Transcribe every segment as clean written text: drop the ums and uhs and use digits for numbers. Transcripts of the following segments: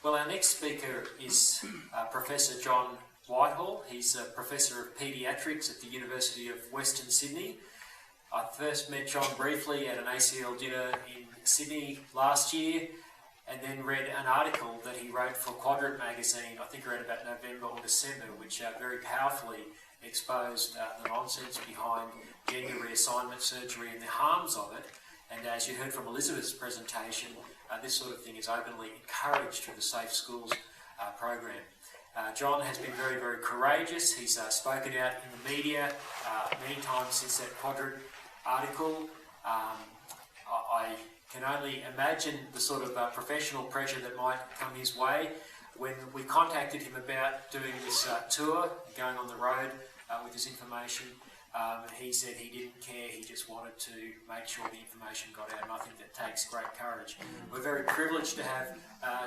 Well, our next speaker is Professor John Whitehall. He's a Professor of Paediatrics at the University of Western Sydney. I first met John briefly at an ACL dinner in Sydney last year, and then read an article that he wrote for Quadrant magazine, I think around about November or December, which very powerfully exposed the nonsense behind gender reassignment surgery and the harms of it. And as you heard from Elizabeth's presentation, this sort of thing is openly encouraged through the Safe Schools program. John has been very, very courageous. He's spoken out in the media many times since that Quadrant article. I can only imagine the sort of professional pressure that might come his way. When we contacted him about doing this tour, going on the road with this information, he said he didn't care, he just wanted to make sure the information got out, and I think that takes great courage. We're very privileged to have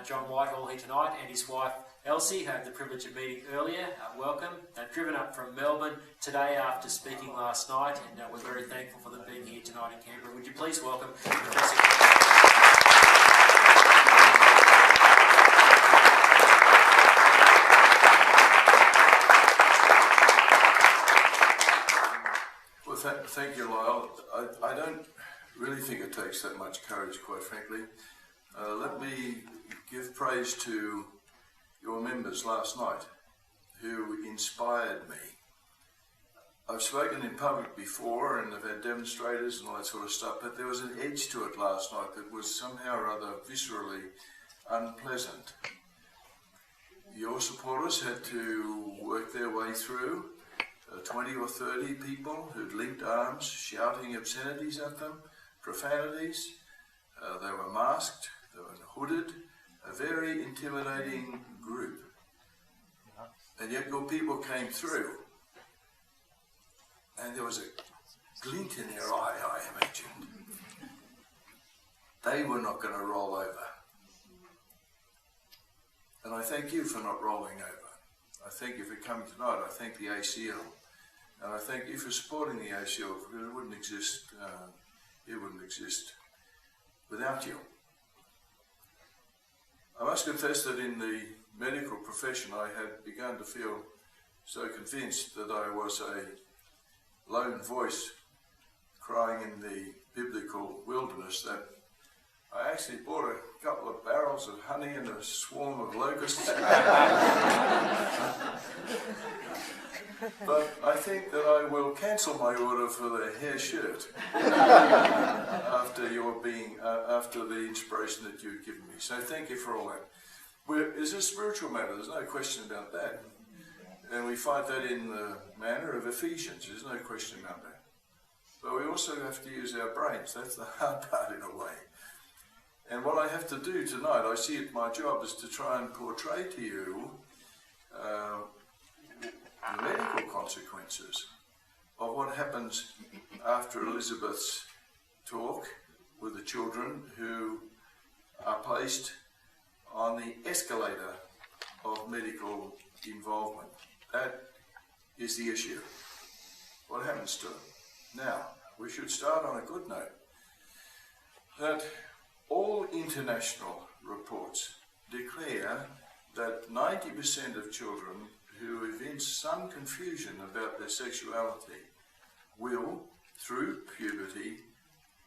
John Whitehall here tonight and his wife Elsie, who had the privilege of meeting earlier. Welcome. They've driven up from Melbourne today after speaking last night, and we're very thankful for them being here tonight in Canberra. Would you please welcome Professor... Thank you, Lyle. I don't really think it takes that much courage, quite frankly. Let me give praise to your members last night who inspired me. I've spoken in public before and I've had demonstrators and all that sort of stuff, but there was an edge to it last night that was somehow or other viscerally unpleasant. Your supporters had to work their way through 20 or 30 people who'd linked arms, shouting obscenities at them, profanities. They were masked, they were hooded, a very intimidating group. And yet your people came through, and there was a glint in their eye, I imagined. They were not going to roll over. And I thank you for not rolling over. I thank you for coming tonight. I thank the ACL. And I thank you for supporting the ACL, because it wouldn't exist without you. I must confess that in the medical profession I had begun to feel so convinced that I was a lone voice crying in the biblical wilderness that I actually bought a couple of barrels of honey and a swarm of locusts. But I think that I will cancel my order for the hair shirt after the inspiration that you've given me. So thank you for all that. It's a spiritual matter, there's no question about that. And we find that in the manner of Ephesians, there's no question about that. But we also have to use our brains, that's the hard part in a way. And what I have to do tonight, I see it my job, is to try and portray to you the medical consequences of what happens after Elizabeth's talk with the children who are placed on the escalator of medical involvement. That is the issue. What happens to them? Now, we should start on a good note. That all international reports declare that 90% of children who evince some confusion about their sexuality will, through puberty,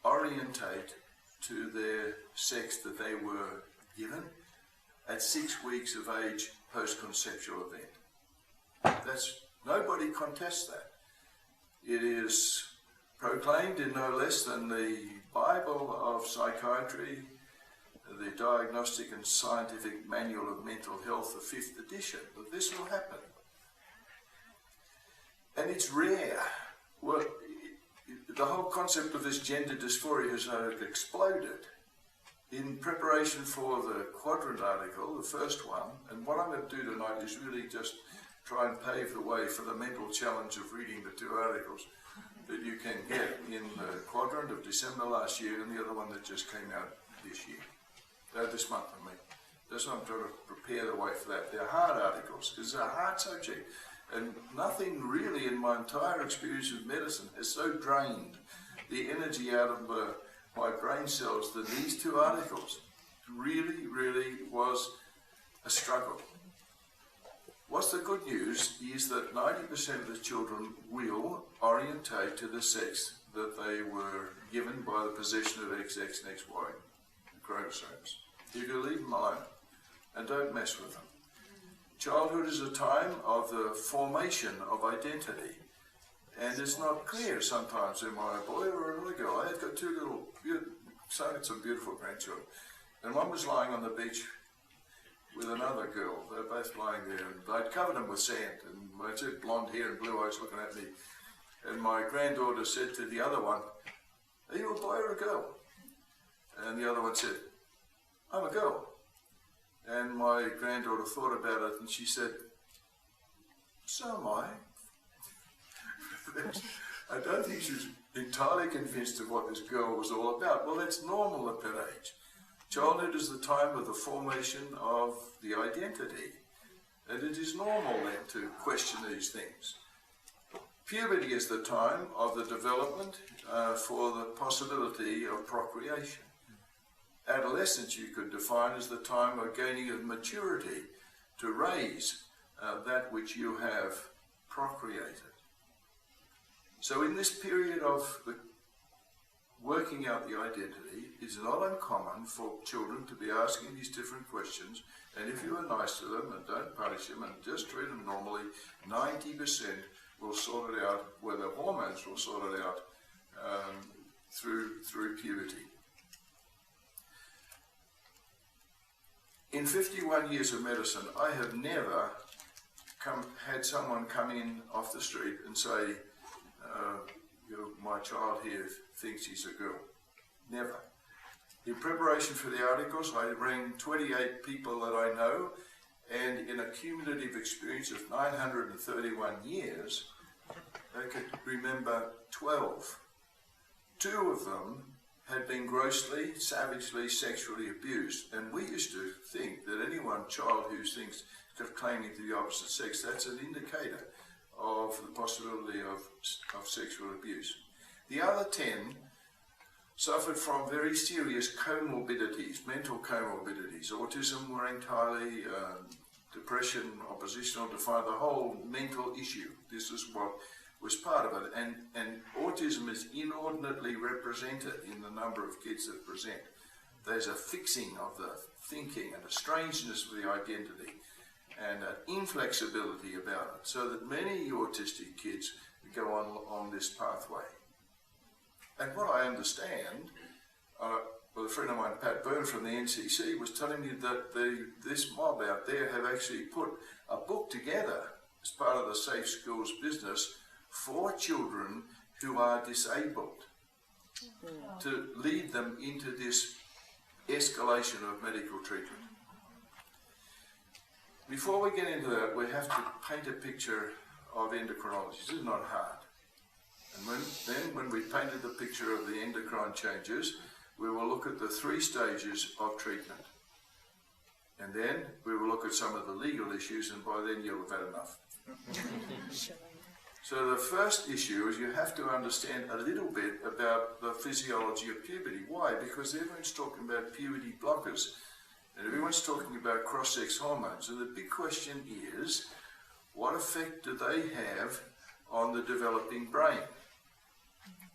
orientate to their sex that they were given at 6 weeks of age post-conceptual event. Nobody contests that. It is proclaimed in no less than the Bible of Psychiatry, the Diagnostic and Scientific Manual of Mental Health, the 5th edition, that this will happen. And it's rare. Well, the whole concept of this gender dysphoria has exploded in preparation for the Quadrant article, the first one. And what I'm going to do tonight is really just try and pave the way for the mental challenge of reading the two articles that you can get in the Quadrant of December last year and the other one that just came out this year. This month, I mean. That's what I'm trying to prepare the way for that. They're hard articles. It's a hard subject. And nothing really in my entire experience of medicine has so drained the energy out of my brain cells than these two articles. Really, really was a struggle. What's the good news is that 90% of the children will orientate to the sex that they were given by the possession of XX and XY chromosomes. You can leave them alone and don't mess with them. Childhood is a time of the formation of identity, and it's not clear sometimes, am I a boy or another girl? I had got two little, some beautiful grandchildren, and one was lying on the beach with another girl. They're both lying there, and I'd covered them with sand, and I had blonde hair and blue eyes looking at me, and my granddaughter said to the other one, "Are you a boy or a girl?" And the other one said, "I'm a girl." And my granddaughter thought about it, and she said, "So am I." I don't think she was entirely convinced of what this girl was all about. Well, that's normal at that age. Childhood is the time of the formation of the identity, and it is normal then to question these things. Puberty is the time of the development for the possibility of procreation. Adolescence you could define as the time of gaining of maturity to raise that which you have procreated. So in this period of the working out the identity, it's not uncommon for children to be asking these different questions, and if you are nice to them and don't punish them and just treat them normally, 90% will sort it out, where the hormones will sort it out through puberty. In 51 years of medicine, I have never had someone come in off the street and say, my child here thinks he's a girl. Never. In preparation for the articles, I rang 28 people that I know, and in a cumulative experience of 931 years, they could remember 12. 2 of them had been grossly, savagely, sexually abused. And we used to think that any one child who thinks claiming to the opposite sex, that's an indicator of the possibility of sexual abuse. The other 10 suffered from very serious comorbidities, mental comorbidities. Autism were entirely, depression, oppositional defiant, the whole mental issue. This is what was part of it. And autism is inordinately represented in the number of kids that present. There's a fixing of the thinking and a strangeness of the identity and an inflexibility about it, so that many autistic kids go on this pathway. And what I understand, well, a friend of mine, Pat Byrne from the NCC, was telling me that this mob out there have actually put a book together as part of the Safe Schools business for children who are disabled, to lead them into this escalation of medical treatment. Before we get into that, we have to paint a picture of endocrinology. This is not hard. And when we painted the picture of the endocrine changes, we will look at the 3 stages of treatment. And then we will look at some of the legal issues, and by then you'll have had enough. So the first issue is you have to understand a little bit about the physiology of puberty. Why? Because everyone's talking about puberty blockers, and everyone's talking about cross-sex hormones. And the big question is, what effect do they have on the developing brain?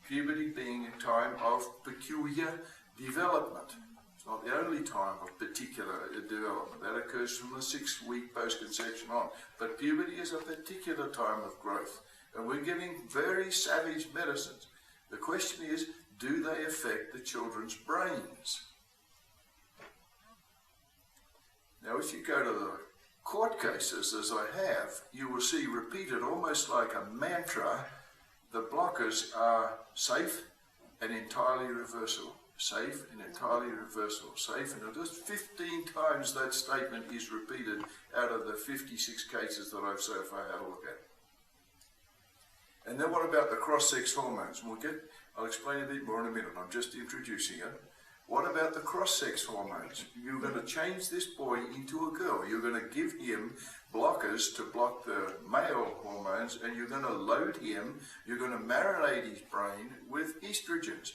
Puberty being a time of peculiar development. It's not the only time of particular development. That occurs from the 6th week post-conception on. But puberty is a particular time of growth. And we're giving very savage medicines. The question is, do they affect the children's brains? Now, if you go to the court cases, as I have, you will see repeated almost like a mantra, the blockers are safe and entirely reversible. Safe and entirely reversible. Safe, and just 15 times that statement is repeated out of the 56 cases that I've so far had a look at. And then what about the cross-sex hormones? I'll explain a bit more in a minute. I'm just introducing it. What about the cross-sex hormones? You're going to change this boy into a girl. You're going to give him blockers to block the male hormones, and you're going to load him, you're going to marinate his brain with estrogens.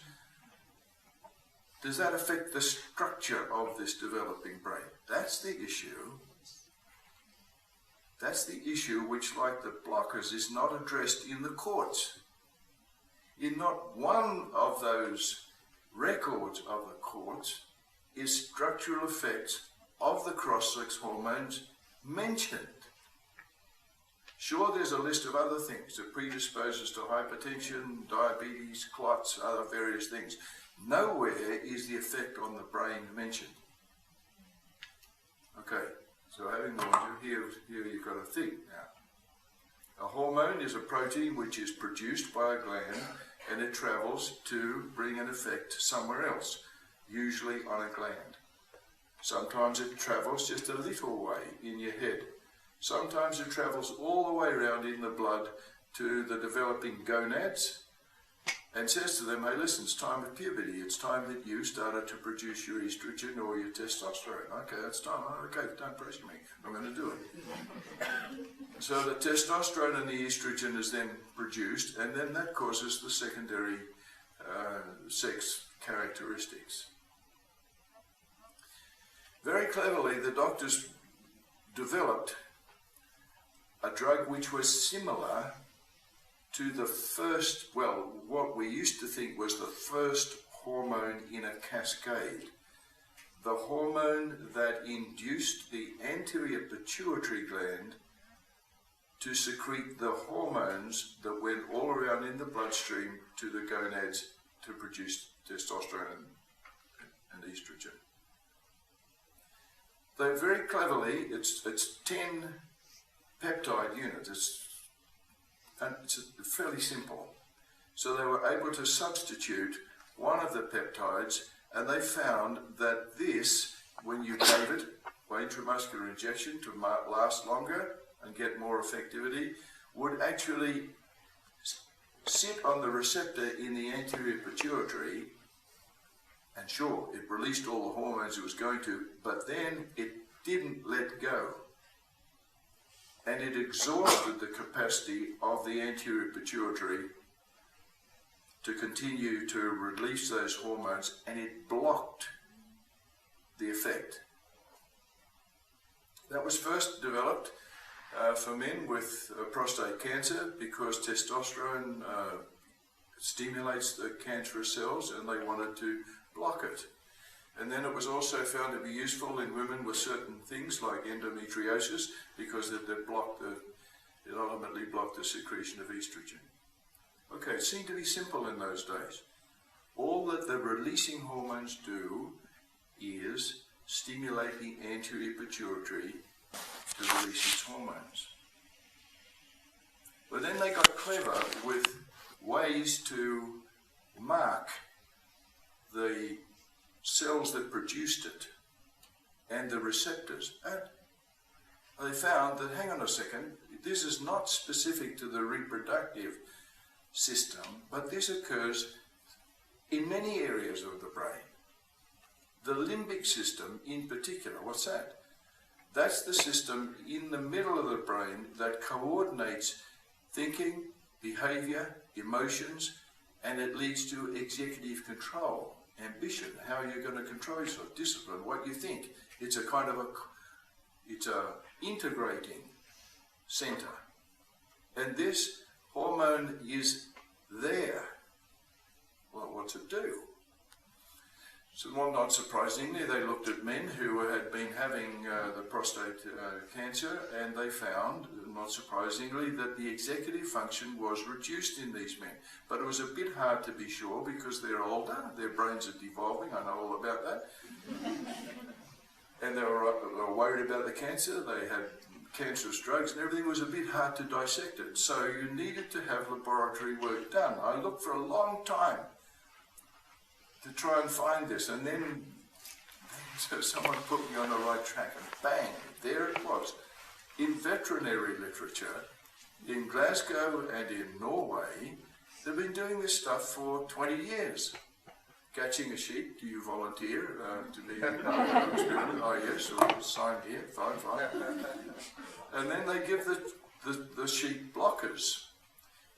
Does that affect the structure of this developing brain? That's the issue That's the issue which, like the blockers, is not addressed in the courts. In not one of those records of the courts is structural effects of the cross-sex hormones mentioned. Sure, there's a list of other things that predisposes to hypertension, diabetes, clots, other various things. Nowhere is the effect on the brain mentioned. Okay, so having warned you, here you've got to think now. A hormone is a protein which is produced by a gland and it travels to bring an effect somewhere else, usually on a gland. Sometimes it travels just a little way in your head. Sometimes it travels all the way around in the blood to the developing gonads and says to them, hey, listen, it's time of puberty. It's time that you started to produce your estrogen or your testosterone. Okay, that's time. Okay, don't pressure me. I'm going to do it. So the testosterone and the estrogen is then produced, and then that causes the secondary sex characteristics. Very cleverly, the doctors developed a drug which was similar to the first, well, what we used to think was the first hormone in a cascade. The hormone that induced the anterior pituitary gland to secrete the hormones that went all around in the bloodstream to the gonads to produce testosterone and estrogen. Though very cleverly, it's 10 peptide units. It's fairly simple. So they were able to substitute one of the peptides, and they found that this, when you gave it by intramuscular injection to last longer and get more effectivity, would actually sit on the receptor in the anterior pituitary, and sure, it released all the hormones it was going to, but then it didn't let go. And it exhausted the capacity of the anterior pituitary to continue to release those hormones, and it blocked the effect. That was first developed for men with prostate cancer because testosterone stimulates the cancerous cells and they wanted to block it. And then it was also found to be useful in women with certain things like endometriosis because it ultimately blocked the secretion of estrogen. Okay, it seemed to be simple in those days. All that the releasing hormones do is stimulate the anterior pituitary to release its hormones. But then they got clever with ways to mark the cells that produced it and the receptors. And they found that, hang on a second, this is not specific to the reproductive system, but this occurs in many areas of the brain. The limbic system in particular, what's that? That's the system in the middle of the brain that coordinates thinking, behavior, emotions, and it leads to executive control, ambition, how you're going to control yourself, discipline, what you think. It's a kind of it's a integrating center. And this hormone is there. Well, what's it do? So, well, not surprisingly, they looked at men who had been having the prostate cancer, and they found, not surprisingly, that the executive function was reduced in these men. But it was a bit hard to be sure because they're older, their brains are devolving, I know all about that. And they were worried about the cancer, they had cancerous drugs, and everything was a bit hard to dissect it. So you needed to have laboratory work done. I looked for a long time to try and find this, and then so someone put me on the right track, and bang, there it was. In veterinary literature, in Glasgow and in Norway, they've been doing this stuff for 20 years. Catching a sheep, do you volunteer to be experiment? Oh yes, I'll sign here, fine. And then they give the sheep blockers.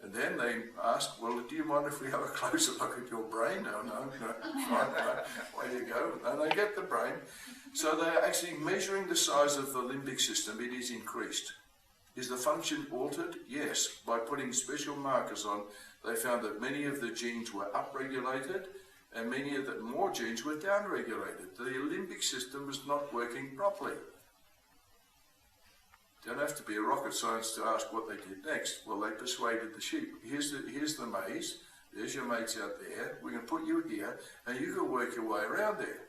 And then they ask, well, do you mind if we have a closer look at your brain? No, fine, way you go. And they get the brain. So they're actually measuring the size of the limbic system. It is increased. Is the function altered? Yes. By putting special markers on, they found that many of the genes were upregulated and many of the more genes were downregulated. The limbic system was not working properly. Don't have to be a rocket scientist to ask what they did next. Well, they persuaded the sheep. Here's the maze. There's your mates out there. We're going to put you here, and you can work your way around there.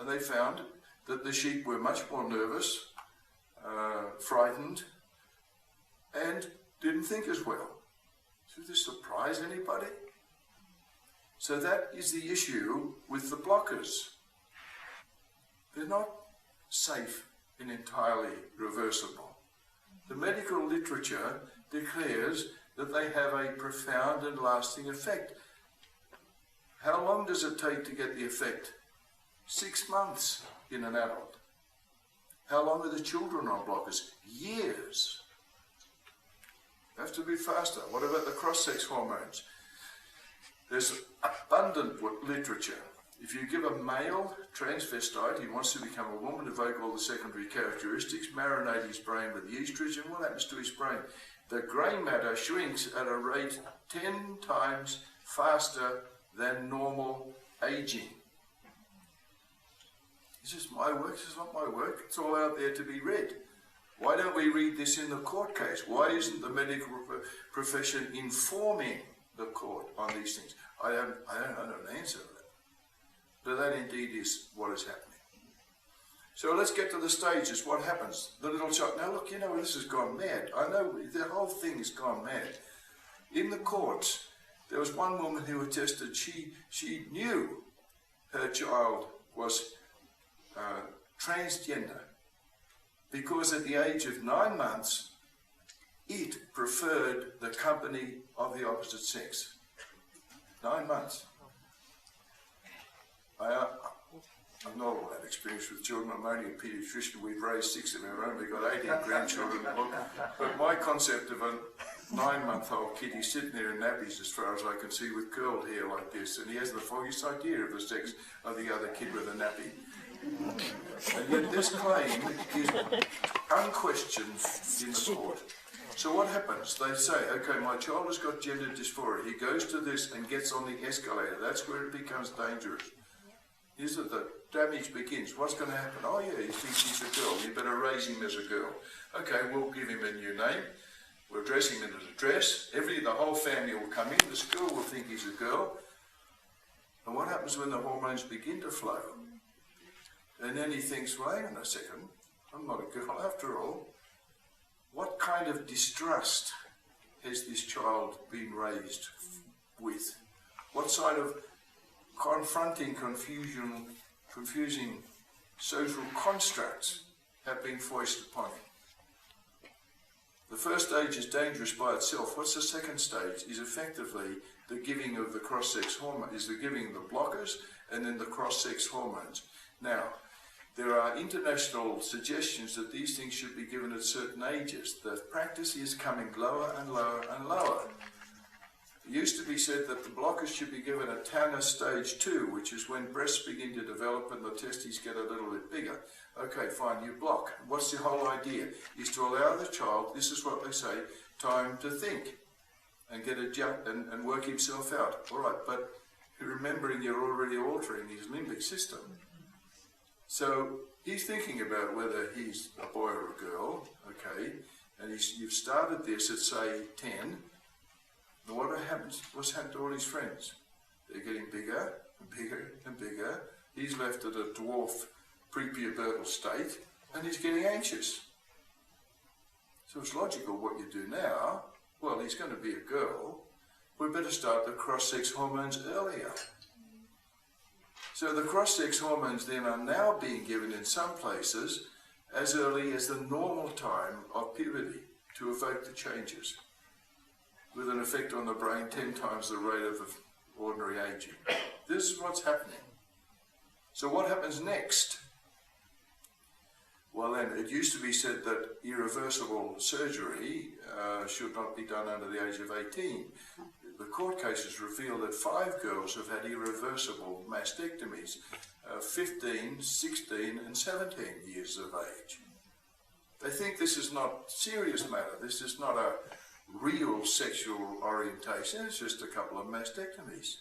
And they found that the sheep were much more nervous, frightened, and didn't think as well. Should this surprise anybody? So that is the issue with the blockers. They're not safe and entirely reversible. The medical literature declares that they have a profound and lasting effect. How long does it take to get the effect? 6 months in an adult. How long are the children on blockers? Years. Have to be faster. What about the cross-sex hormones? There's abundant literature. If you give a male transvestite, he wants to become a woman, evoke all the secondary characteristics, marinate his brain with the estrogen, what happens to his brain? The grey matter shrinks at a rate 10 times faster than normal aging. This is my work, this is not my work. It's all out there to be read. Why don't we read this in the court case? Why isn't the medical profession informing the court on these things? I don't know an answer to that. But that indeed is what is happening. So let's get to the stages. What happens? The little child. Now look, this has gone mad. I know the whole thing has gone mad. In the courts, there was one woman who attested she knew her child was transgender because at the age of 9 months, it preferred the company of the opposite sex. 9 months. I'm not all that experienced with children. I'm only a paediatrician. We've raised 6 of our own. We've got 18 grandchildren. But my concept of a 9-month-old kid, he's sitting there in nappies as far as I can see with curled hair like this, and he has the foggiest idea of the sex of the other kid with a nappy. And yet this claim is unquestioned in the court. So what happens? They say, okay, my child has got gender dysphoria. He goes to this and gets on the escalator. That's where it becomes dangerous. Here's that the damage begins. What's going to happen? Oh yeah, he thinks he's a girl. You better raise him as a girl. Okay, we'll give him a new name. We'll dress him in a dress. The whole family will come in. The school will think he's a girl. And what happens when the hormones begin to flow? And then he thinks, well, hang on a second. I'm not a girl after all. What kind of distrust has this child been raised with? What side of confronting, confusing social constructs have been foisted upon him? The first stage is dangerous by itself. What's the second stage? Is effectively the giving of the cross-sex hormone, is the giving of the blockers and then the cross-sex hormones. Now, there are international suggestions that these things should be given at certain ages. The practice is coming lower and lower and lower. It used to be said that the blockers should be given at Tanner stage 2, which is when breasts begin to develop and the testes get a little bit bigger. Okay, fine, you block. What's the whole idea? Is to allow the child, this is what they say, time to think and get a jump and work himself out. All right, but remembering you're already altering his limbic system. So he's thinking about whether he's a boy or a girl, okay, and you've started this at, say, 10. And what happens? What's happened to all his friends? They're getting bigger and bigger and bigger. He's left at a dwarf prepubertal state, and he's getting anxious. So it's logical what you do now. Well, he's going to be a girl. We better start the cross-sex hormones earlier. So the cross-sex hormones then are now being given in some places as early as the normal time of puberty to evoke the changes, with an effect on the brain 10 times the rate of ordinary aging. This is what's happening. So what happens next? Well then, it used to be said that irreversible surgery should not be done under the age of 18. The court cases reveal that 5 girls have had irreversible mastectomies, 15, 16 and 17 years of age. They think this is not serious matter. This is not a real sexual orientation. It's just a couple of mastectomies.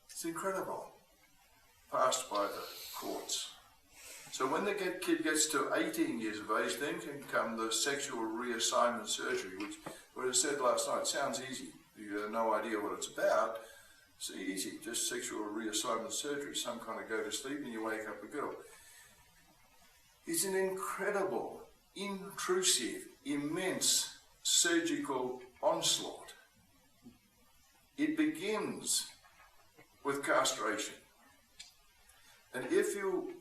It's incredible. Passed by the courts. So when the kid gets to 18 years of age, then can come the sexual reassignment surgery, which, what I said last night, sounds easy. You have no idea what it's about. It's easy, just sexual reassignment surgery. Some kind of go to sleep and you wake up a girl. It's an incredible, intrusive, immense surgical onslaught. It begins with castration. And if you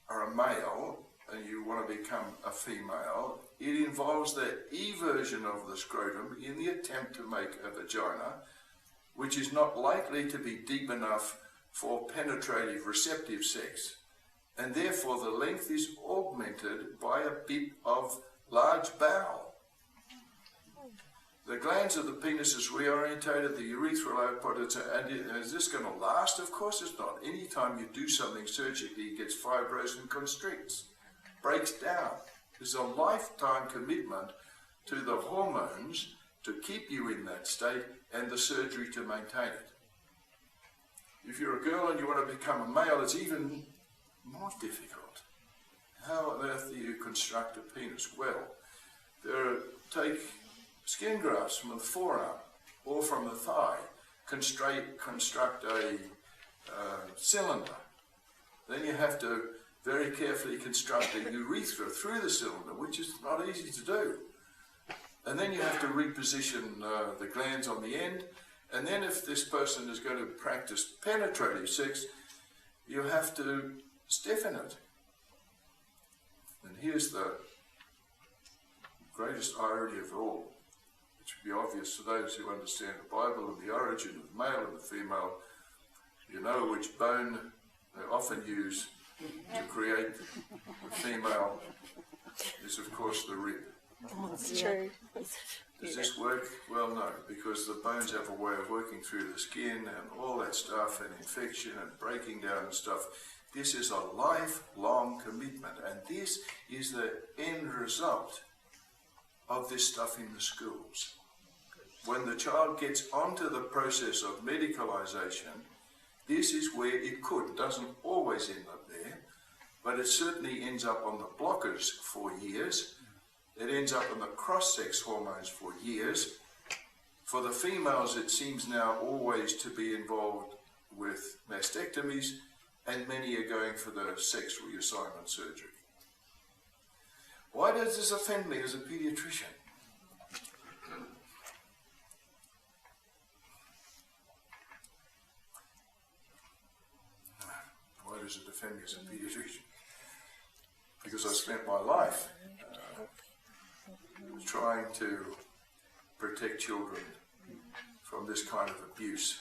are a male and you want to become a female, it involves the eversion of the scrotum in the attempt to make a vagina, which is not likely to be deep enough for penetrative receptive sex. And therefore the length is augmented by a bit of large bowel. The glands of the penis is reorientated, the urethral output, and is this going to last? Of course it's not. Anytime you do something surgically, it gets fibrous and constricts, breaks down. There's a lifetime commitment to the hormones to keep you in that state and the surgery to maintain it. If you're a girl and you want to become a male, it's even more difficult. How on earth do you construct a penis? Well, take skin grafts from the forearm or from the thigh, construct a cylinder. Then you have to very carefully construct a urethra through the cylinder, which is not easy to do. And then you have to reposition the glands on the end. And then if this person is going to practice penetrative sex, you have to stiffen it. And here's the greatest irony of all, which would be obvious to those who understand the Bible and the origin of the male and the female. You know which bone they often use to create the female is, of course, the rib. That's true. Does this work? Well, no, because the bones have a way of working through the skin and all that stuff, and infection and breaking down and stuff. This is a lifelong commitment, and this is the end result of this stuff in the schools. When the child gets onto the process of medicalisation, this is where it doesn't always end up there, but it certainly ends up on the blockers for years. It ends up on the cross-sex hormones for years. For the females, it seems now always to be involved with mastectomies, and many are going for the sex reassignment surgery. Why does this offend me as a paediatrician? Why does it offend me as a paediatrician? Because I spent my life trying to protect children from this kind of abuse.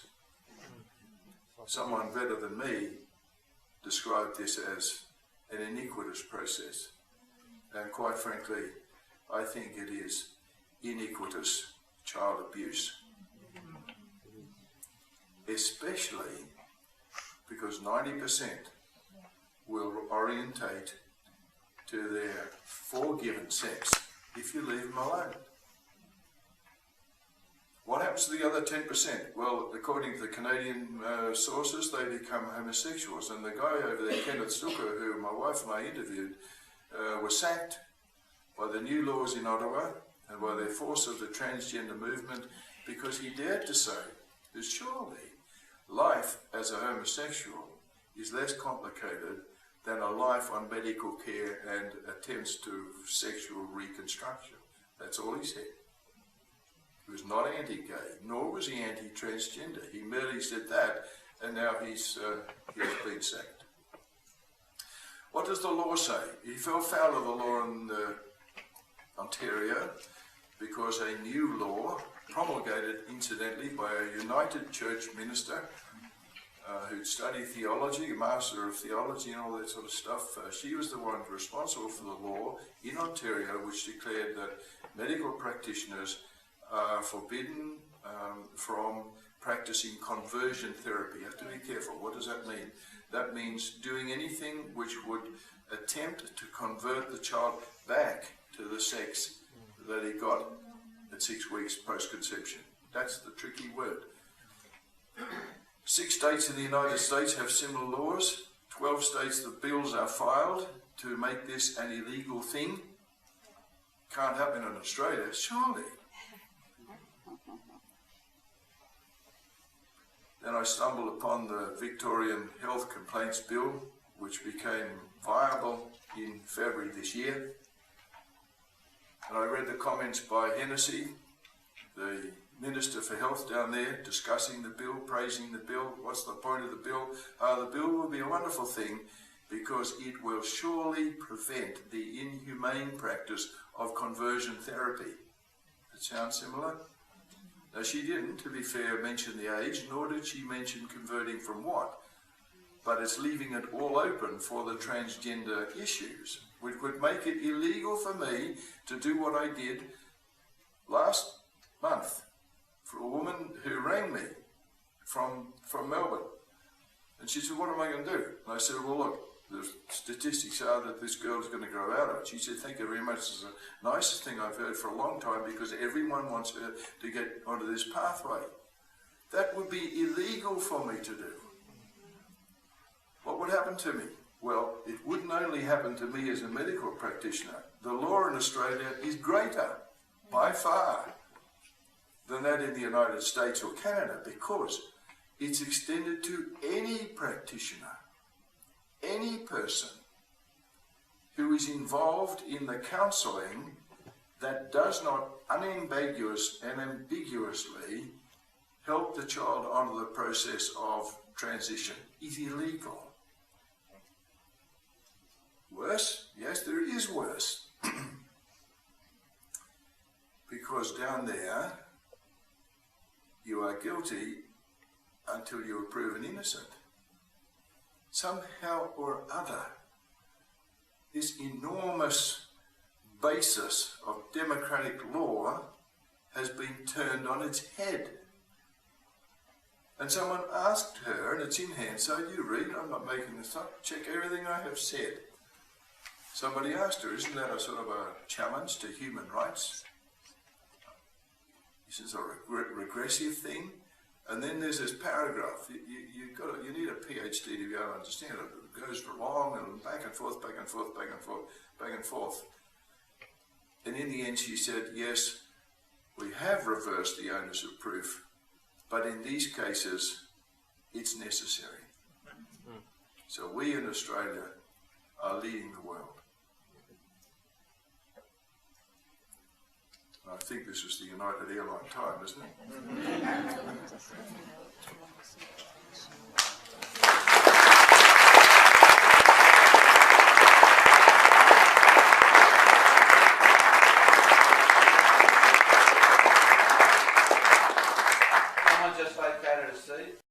Someone better than me described this as an iniquitous process. And quite frankly, I think it is iniquitous child abuse. Especially because 90% will orientate to their forgiven sex if you leave them alone. What happens to the other 10%? Well, according to the Canadian sources, they become homosexuals. And the guy over there, Kenneth Stucker, who my wife and I interviewed, was sacked by the new laws in Ottawa and by the force of the transgender movement because he dared to say that surely life as a homosexual is less complicated than a life on medical care and attempts to sexual reconstruction. That's all he said. He was not anti-gay, nor was he anti-transgender. He merely said that, and now he's been sacked. What does the law say? He fell foul of the law in Ontario because a new law, promulgated incidentally by a United Church minister who'd studied theology, a master of theology and all that sort of stuff, she was the one responsible for the law in Ontario which declared that medical practitioners are forbidden from practicing conversion therapy. You have to be careful. What does that mean? that means doing anything which would attempt to convert the child back to the sex that he got at 6 weeks post-conception. That's the tricky word. 6 states in the United States have similar laws. 12 states, the bills are filed to make this an illegal thing. Can't happen in Australia, surely. Then I stumbled upon the Victorian Health Complaints Bill, which became viable in February this year. And I read the comments by Hennessy, the Minister for Health down there, discussing the bill, praising the bill. What's the point of the bill? The bill will be a wonderful thing because it will surely prevent the inhumane practice of conversion therapy. That sounds similar? Now, she didn't, to be fair, mention the age, nor did she mention converting from what. But it's leaving it all open for the transgender issues, which would make it illegal for me to do what I did last month for a woman who rang me from Melbourne. And she said, what am I going to do? And I said, well, look, the statistics are that this girl is going to grow out of it. She said, thank you very much. It's the nicest thing I've heard for a long time because everyone wants her to get onto this pathway. That would be illegal for me to do. What would happen to me? Well, it wouldn't only happen to me as a medical practitioner. The law in Australia is greater, by far, than that in the United States or Canada because it's extended to any practitioner, any person who is involved in the counselling that does not unambiguous and ambiguously help the child onto the process of transition is illegal. Worse? Yes, there is worse. Because down there, you are guilty until you are proven innocent. Somehow or other, this enormous basis of democratic law has been turned on its head. And someone asked her, and it's in Hansard, you read, I'm not making this up, check everything I have said. Somebody asked her, isn't that a sort of a challenge to human rights? This is a regressive thing. And then there's this paragraph. You need a PhD to be able to understand it. It goes for long and back and forth, back and forth, back and forth, back and forth. And in the end she said, yes, we have reversed the onus of proof, but in these cases, it's necessary. So we in Australia are leading the world. I think this is the United Airline time, isn't it? Someone just vacated a seat.